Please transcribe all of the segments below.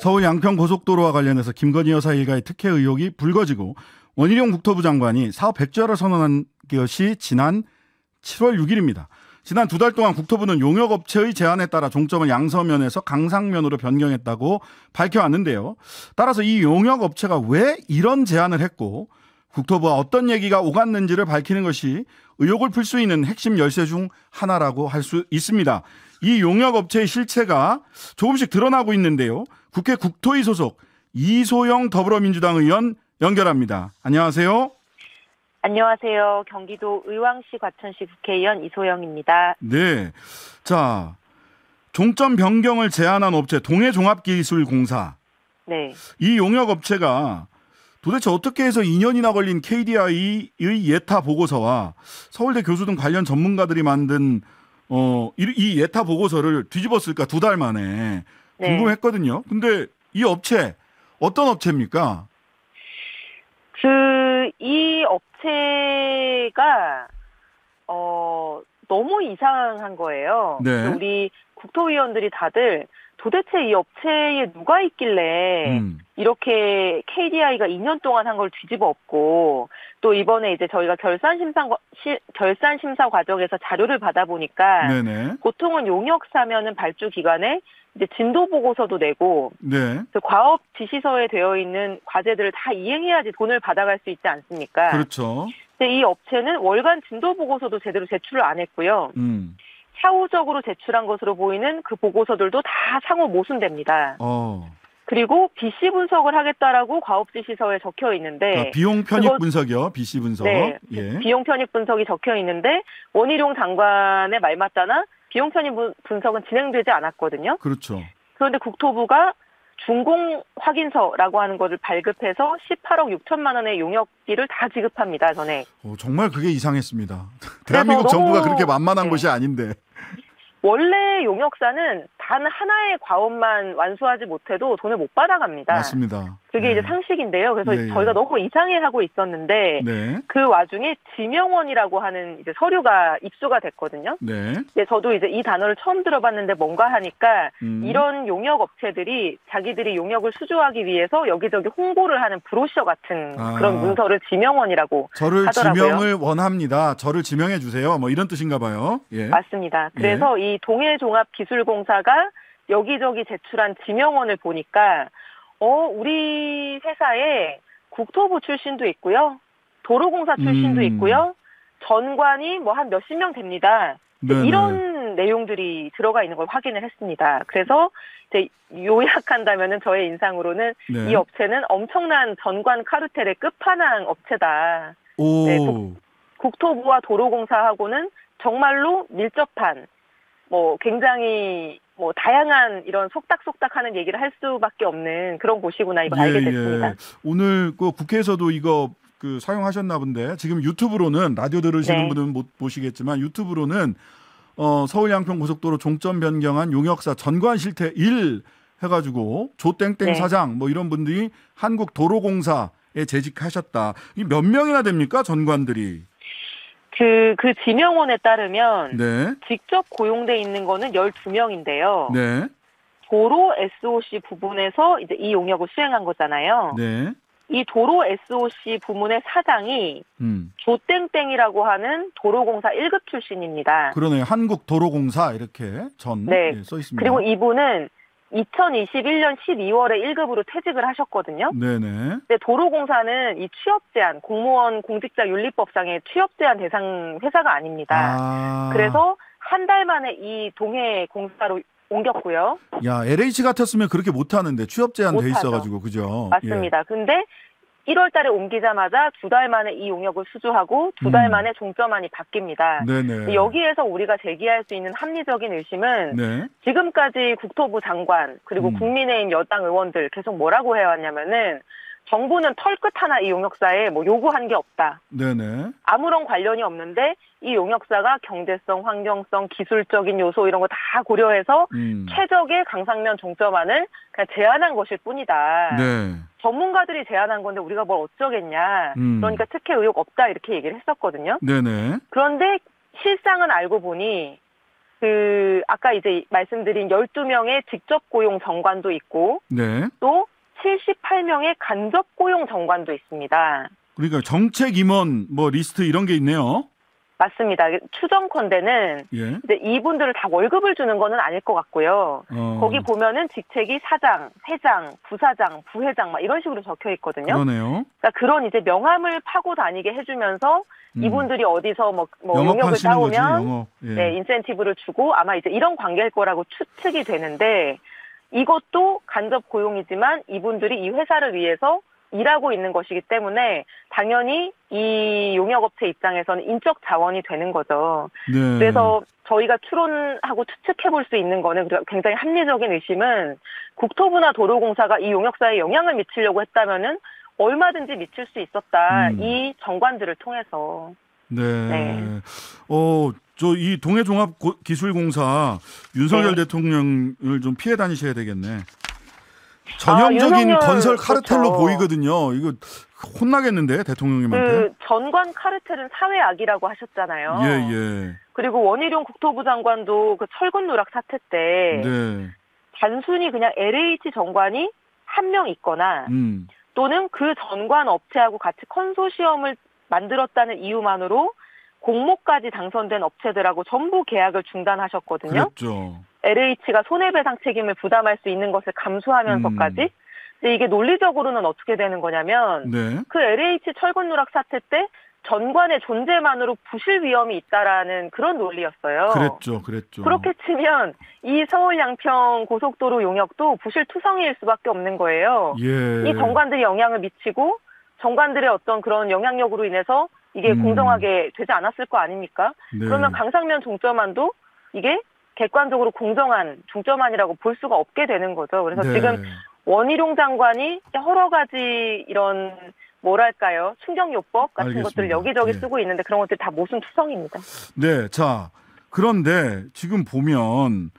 서울 양평 고속도로와 관련해서 김건희 여사 일가의 특혜 의혹이 불거지고 원희룡 국토부 장관이 사업 백지화를 선언한 것이 지난 7월 6일입니다. 지난 2달 동안 국토부는 용역업체의 제안에 따라 종점을 양서면에서 강상면으로 변경했다고 밝혀왔는데요. 따라서 이 용역업체가 왜 이런 제안을 했고 국토부와 어떤 얘기가 오갔는지를 밝히는 것이 의혹을 풀 수 있는 핵심 열쇠 중 하나라고 할 수 있습니다. 이 용역업체의 실체가 조금씩 드러나고 있는데요. 국회 국토위 소속 이소영 더불어민주당 의원 연결합니다. 안녕하세요. 안녕하세요. 경기도 의왕시 과천시 국회의원 이소영입니다. 네. 자, 종점 변경을 제안한 업체 동해종합기술공사. 네. 이 용역업체가 도대체 어떻게 해서 2년이나 걸린 KDI의 예타 보고서와 서울대 교수 등 관련 전문가들이 만든 이 예타 보고서를 뒤집었을까 2달 만에 궁금했거든요. 근데 이 업체 어떤 업체입니까? 이 업체가 너무 이상한 거예요. 네. 우리 국토위원들이 다들 도대체 이 업체에 누가 있길래 이렇게 KDI가 2년 동안 한 걸 뒤집어 엎고 또 이번에 이제 저희가 결산 심사 과정에서 자료를 받아보니까 네네. 보통은 용역사면은 발주 기간에 이제 진도 보고서도 내고 네. 과업 지시서에 되어 있는 과제들을 다 이행해야지 돈을 받아갈 수 있지 않습니까? 그렇죠. 근데 이 업체는 월간 진도 보고서도 제대로 제출을 안 했고요. 사후적으로 제출한 것으로 보이는 그 보고서들도 다 상호 모순됩니다. 그리고 BC 분석을 하겠다라고 과업지시서에 적혀 있는데 그러니까 비용 편익 분석이요. BC 분석. 네, 예. 비용 편익 분석이 적혀 있는데 원희룡 장관의 말 맞다나 비용 편익 분석은 진행되지 않았거든요. 그렇죠. 그런데 국토부가 준공 확인서라고 하는 것을 발급해서 18억 6천만 원의 용역비를 다 지급합니다. 전에. 정말 그게 이상했습니다. 대한민국 정부가 그렇게 만만한 곳이 아닌데. 원래 용역사는 단 하나의 과업만 완수하지 못해도 돈을 못 받아갑니다. 맞습니다. 그게 이제 상식인데요. 그래서 저희가 너무 이상해하고 있었는데 그 와중에 지명원이라고 하는 이제 서류가 입수가 됐거든요. 네. 저도 이제 이 단어를 처음 들어봤는데 뭔가 하니까 이런 용역 업체들이 자기들이 용역을 수주하기 위해서 여기저기 홍보를 하는 브로셔 같은 그런 문서를 지명원이라고 저를 하더라고요. 지명을 원합니다. 저를 지명해 주세요. 뭐 이런 뜻인가 봐요. 예. 맞습니다. 그래서 이 동해종합기술공사가 여기저기 제출한 지명원을 보니까 우리 회사에 국토부 출신도 있고요. 도로공사 출신도 있고요. 전관이 뭐 한 몇십 명 됩니다. 이런 내용들이 들어가 있는 걸 확인을 했습니다. 그래서 이제 요약한다면은 저의 인상으로는 이 업체는 엄청난 전관 카르텔의 끝판왕 업체다. 네, 국토부와 도로공사하고는 정말로 밀접한 굉장히 다양한 이런 속닥속닥하는 얘기를 할 수밖에 없는 그런 곳이구나 이걸 알게 됐습니다. 오늘 그 국회에서도 이거 사용하셨나 본데 지금 유튜브로는 라디오 들으시는 분은 못 보시겠지만 유튜브로는 서울 양평 고속도로 종점 변경한 용역사 전관 실태 1 해가지고 조땡땡 사장 뭐 이런 분들이 한국도로공사에 재직하셨다. 이 몇 명이나 됩니까 전관들이? 그 지명원에 따르면 직접 고용돼 있는 거는 12명인데요. 도로 SOC 부분에서 이제 이 용역을 수행한 거잖아요. 이 도로 SOC 부문의 사장이 조땡땡이라고 하는 도로공사 1급 출신입니다. 그러네요. 한국도로공사 이렇게 써 있습니다. 그리고 이분은 2021년 12월에 1급으로 퇴직을 하셨거든요. 근데 도로공사는 이 취업 제한, 공무원 공직자 윤리법상의 취업 제한 대상 회사가 아닙니다. 그래서 한 달 만에 이 동해공사로 옮겼고요. 야, LH 같았으면 그렇게 못하는데 취업 제한 돼 있어가지고 그죠? 맞습니다. 근데 1월 달에 옮기자마자 2달 만에 이 용역을 수주하고 2달 만에 종점안이 바뀝니다. 여기에서 우리가 제기할 수 있는 합리적인 의심은 지금까지 국토부 장관 그리고 국민의힘 여당 의원들 계속 뭐라고 해왔냐면은 정부는 털끝 하나 이 용역사에 요구한 게 없다. 아무런 관련이 없는데 이 용역사가 경제성, 환경성, 기술적인 요소 이런 거 다 고려해서 최적의 강상면 종점안을 그냥 제안한 것일 뿐이다. 전문가들이 제안한 건데 우리가 뭘 어쩌겠냐. 그러니까 특혜 의혹 없다 이렇게 얘기를 했었거든요. 그런데 실상은 알고 보니 아까 이제 말씀드린 12명의 직접 고용 정관도 있고, 네. 또 78명의 간접 고용 정관도 있습니다. 그러니까 정책 임원 뭐 리스트 이런 게 있네요. 맞습니다. 추정컨대는 예. 이제 이분들을 다 월급을 주는 거는 아닐 것 같고요. 거기 보면은 직책이 사장, 회장, 부사장, 부회장 막 이런 식으로 적혀 있거든요. 그러네요. 그러니까 그런 이제 명함을 파고 다니게 해주면서 이분들이 어디서 뭐 용역을 영업하시는 거지, 따오면 영업. 예. 네, 인센티브를 주고 아마 이제 이런 관계일 거라고 추측이 되는데, 이것도 간접 고용이지만 이분들이 이 회사를 위해서 일하고 있는 것이기 때문에 당연히 이 용역업체 입장에서는 인적 자원이 되는 거죠. 네. 그래서 저희가 추론하고 추측해 볼 수 있는 거는, 굉장히 합리적인 의심은, 국토부나 도로공사가 이 용역사에 영향을 미치려고 했다면은 얼마든지 미칠 수 있었다. 이 정관들을 통해서. 네. 네. 저 이 동해종합기술공사 윤석열 네. 대통령을 좀 피해 다니셔야 되겠네. 전형적인 윤석열, 건설 카르텔로 그렇죠. 보이거든요. 이거 혼나겠는데, 대통령님한테. 전관 카르텔은 사회악이라고 하셨잖아요. 예, 예. 그리고 원희룡 국토부 장관도 그 철근 누락 사태 때 네. 단순히 그냥 LH 정관이 한 명 있거나 또는 그 전관 업체하고 같이 컨소시엄을 만들었다는 이유만으로 공모까지 당선된 업체들하고 전부 계약을 중단하셨거든요. 그렇죠. LH가 손해배상 책임을 부담할 수 있는 것을 감수하면서까지. 근데 이게 논리적으로는 어떻게 되는 거냐면, 네. 그 LH 철근 누락 사태 때 전관의 존재만으로 부실 위험이 있다라는 그런 논리였어요. 그랬죠. 그렇게 치면 이 서울 양평 고속도로 용역도 부실투성이일 수밖에 없는 거예요. 예. 이 정관들이 영향을 미치고 정관들의 어떤 그런 영향력으로 인해서 이게 공정하게 되지 않았을 거 아닙니까? 네. 그러면 강상면 종점안도 이게 객관적으로 공정한 종점안이라고 볼 수가 없게 되는 거죠. 그래서 네. 지금 원희룡 장관이 여러 가지 이런 뭐랄까요, 충격요법 같은 알겠습니다. 것들을 여기저기 예. 쓰고 있는데 그런 것들이 다 모순투성입니다. 네. 자, 그런데 지금 보면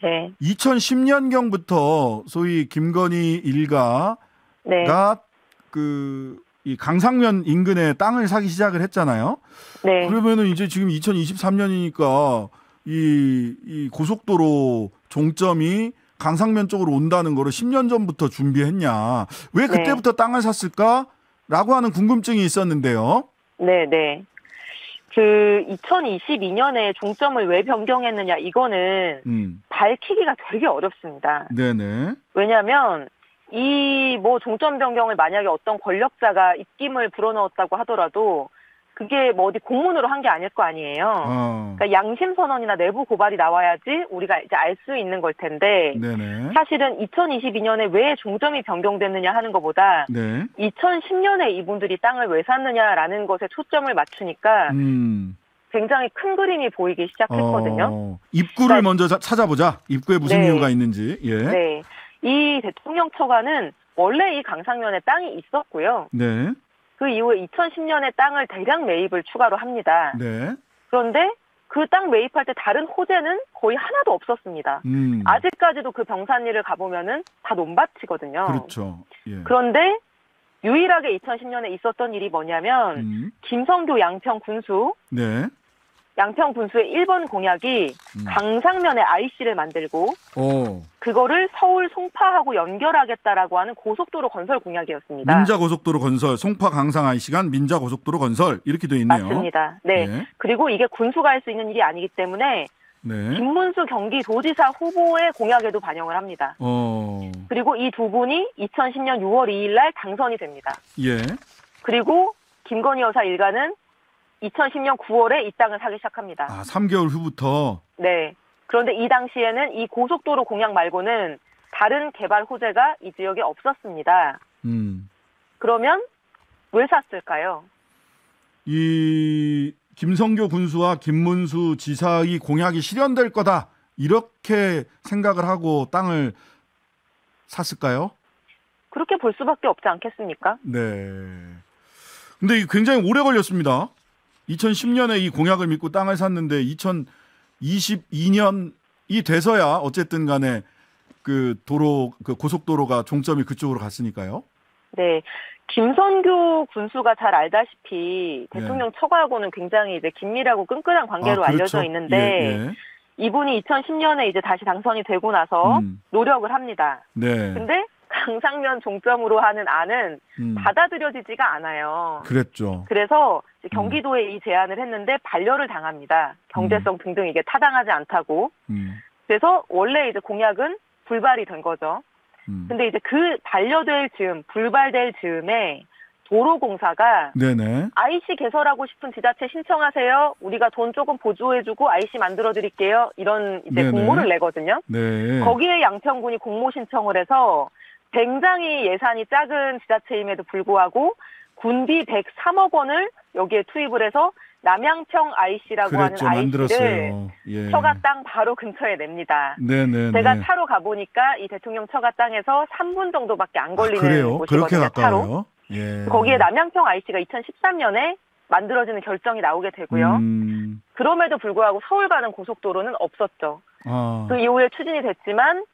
네. 2010년경부터 소위 김건희 일가가 네. 이 강상면 인근에 땅을 사기 시작을 했잖아요. 네. 그러면은 이제 지금 2023년이니까 이 고속도로 종점이 강상면 쪽으로 온다는 거를 10년 전부터 준비했냐? 왜 그때부터 땅을 샀을까라고 하는 궁금증이 있었는데요. 네. 그 2022년에 종점을 왜 변경했느냐, 이거는 밝히기가 되게 어렵습니다. 네네. 왜냐하면 이 뭐 종점 변경을 만약에 어떤 권력자가 입김을 불어넣었다고 하더라도 그게 뭐 어디 공문으로 한 게 아닐 거 아니에요. 그러니까 양심 선언이나 내부 고발이 나와야지 우리가 이제 알 수 있는 걸 텐데, 네네. 사실은 2022년에 왜 종점이 변경됐느냐 하는 것보다 네. 2010년에 이분들이 땅을 왜 샀느냐라는 것에 초점을 맞추니까 굉장히 큰 그림이 보이기 시작했거든요. 입구를 먼저 찾아보자. 입구에 무슨 네. 이유가 있는지. 예. 네. 이 대통령 처가는 원래 이 강상면에 땅이 있었고요. 네. 그 이후에 2010년에 땅을 대량 매입을 추가로 합니다. 네. 그런데 그 땅 매입할 때 다른 호재는 거의 하나도 없었습니다. 아직까지도 그 병산리를 가보면은 다 논밭이거든요. 그렇죠. 예. 그런데 유일하게 2010년에 있었던 일이 뭐냐면 김성교 양평 군수, 네. 양평 군수의 1번 공약이 강상면에 IC를 만들고 그거를 서울 송파하고 연결하겠다라고 하는 고속도로 건설 공약이었습니다. 민자고속도로 건설, 송파 강상 IC간 민자고속도로 건설 이렇게 돼 있네요. 맞습니다. 네. 네. 그리고 이게 군수가 할 수 있는 일이 아니기 때문에 네. 김문수 경기도지사 후보의 공약에도 반영을 합니다. 그리고 이 두 분이 2010년 6월 2일 날 당선이 됩니다. 예. 그리고 김건희 여사 일가는 2010년 9월에 이 땅을 사기 시작합니다. 3개월 후부터. 네. 그런데 이 당시에는 이 고속도로 공약 말고는 다른 개발 호재가 이 지역에 없었습니다. 그러면 왜 샀을까요? 이 김성교 군수와 김문수 지사의 공약이 실현될 거다, 이렇게 생각을 하고 땅을 샀을까요? 그렇게 볼 수밖에 없지 않겠습니까? 네. 근데 이게 굉장히 오래 걸렸습니다. 2010년에 이 공약을 믿고 땅을 샀는데 2022년이 돼서야 어쨌든 간에 그 고속도로가 종점이 그쪽으로 갔으니까요. 네. 김선교 군수가 잘 알다시피 대통령 처가하고는 굉장히 이제 긴밀하고 끈끈한 관계로 그렇죠. 알려져 있는데, 예. 이분이 2010년에 이제 다시 당선이 되고 나서 노력을 합니다. 네. 근데 강상면 종점으로 하는 안은 받아들여지지가 않아요. 그랬죠. 그래서 이제 경기도에 이 제안을 했는데 반려를 당합니다. 경제성 등등 이게 타당하지 않다고. 그래서 원래 이제 공약은 불발이 된 거죠. 근데 이제 그 반려될 즈음, 불발될 즈음에 도로공사가 네네. IC 개설하고 싶은 지자체 신청하세요. 우리가 돈 조금 보조해주고 IC 만들어드릴게요. 이런 이제 네네. 공모를 내거든요. 네. 거기에 양평군이 공모 신청을 해서 굉장히 예산이 작은 지자체임에도 불구하고 군비 103억 원을 여기에 투입을 해서 남양평 IC라고 그랬죠. 하는 IC를 만들었어요. 예. 처가 땅 바로 근처에 냅니다. 네네. 제가 차로 가보니까 이 대통령 처가 땅에서 3분 정도밖에 안 걸리는 그래요? 그렇게 곳이거든요. 가까워요? 차로. 예. 거기에 남양평 IC가 2013년에 만들어지는 결정이 나오게 되고요. 그럼에도 불구하고 서울 가는 고속도로는 없었죠. 그 이후에 추진이 됐지만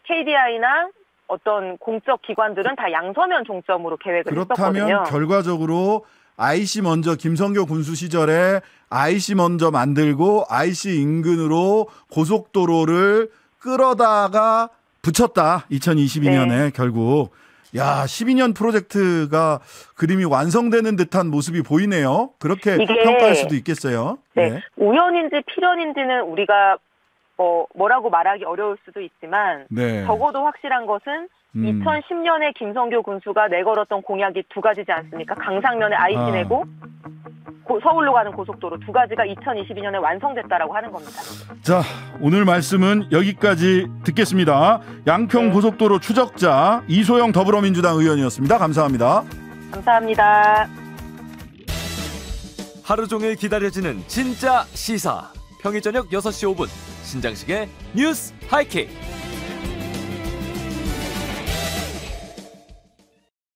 KDI나 어떤 공적 기관들은 다 양서면 종점으로 계획을 했었거든요. 그렇다면 결과적으로 IC 먼저 김성교 군수 시절에 IC 먼저 만들고 IC 인근으로 고속도로를 끌어다가 붙였다. 2022년에 네. 결국. 야, 12년 프로젝트가 그림이 완성되는 듯한 모습이 보이네요. 그렇게 이게 평가할 수도 있겠어요. 네. 네. 우연인지 필연인지는 우리가 뭐라고 말하기 어려울 수도 있지만 네. 적어도 확실한 것은 2010년에 김성교 군수가 내걸었던 공약이 두 가지지 않습니까? 강상면에 IC 내고 서울로 가는 고속도로 두 가지가 2022년에 완성됐다라고 하는 겁니다. 자, 오늘 말씀은 여기까지 듣겠습니다. 양평 네. 고속도로 추적자 이소영 더불어민주당 의원이었습니다. 감사합니다. 감사합니다. 하루 종일 기다려지는 진짜 시사. 평일 저녁 6시 5분 신장식의 뉴스 하이킥.